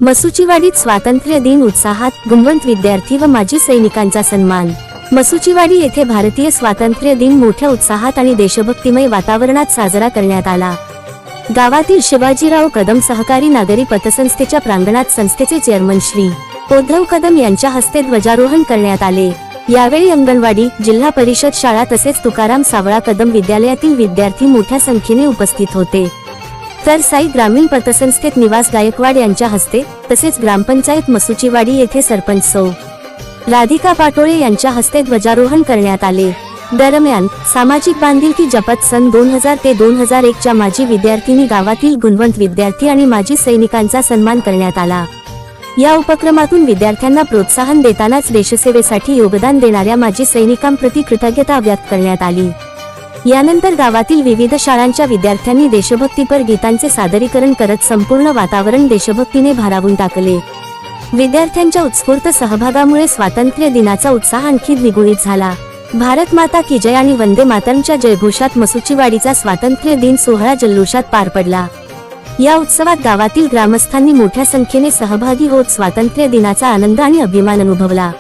मसुचीवाडीत स्वातंत्र्य दिन उत्साहात, गुणवंत विद्यार्थी व माजी सैनिकांचा सन्मान। मसुचीवाडी येथे भारतीय स्वातंत्र्य दिन मोठ्या उत्साहात आणि देशभक्तिमय वातावरणात साजरा करण्यात आला। गावातील शिवाजीराव कदम सहकारी नागरी पतसंस्थेच्या प्रांगणात संस्थेचे चेअरमन श्री उद्धव कदम यांच्या हस्ते ध्वजारोहण करण्यात आले। यावेळी अंगणवाडी, जिल्हा परिषद शाळा तसेच तुकाराम सावळा कदम विद्यालयातील विद्यार्थी मोठ्या संख्येने उपस्थित होते। तर साई ग्रामीण पतसंस्थेत निवास गायकवाड यांच्या हस्ते तसेच ग्रामपंचायत मसुचीवाडी येथे सरपंच सौ राधिका पाटोळे यांच्या हस्ते ध्वजारोहण करण्यात आले। दरम्यान सामाजिक बांधिलकी जपत सन 2000 ते 2001 च्या माजी विद्यार्थिनी गावातील गुणवंत विद्यार्थी आणि माजी सैनिकांचा सन्मान करण्यात आला। या उपक्रमातून विद्यार्थ्यांना प्रोत्साहन देतानाच देशसेवेसाठी योगदान देणाऱ्या माजी सैनिकांप्रती कृतज्ञता व्यक्त करण्यात आली। यानंतर गावातील विविध शाळांच्या विद्यार्थ्यांनी देशभक्तीपर गीतांचे सादरीकरण करत संपूर्ण वातावरण देशभक्तीने भारावून टाकले। विद्यार्थ्यांच्या उत्स्फूर्त सहभागामुळे स्वातंत्र्य दिनाचा उत्साह आणखी द्विगुणित झाला। भारत माता की जय आणि वंदे मातरमच्या जयघोषात मसुचीवाडीचा स्वातंत्र्य दिन सोहळा जल्लोषात पार पडला। या उत्सवात गावातील ग्रामस्थांनी मोठ्या संख्येने सहभागी होत स्वातंत्र्य दिनाचा आनंद आणि अभिमान अनुभवला।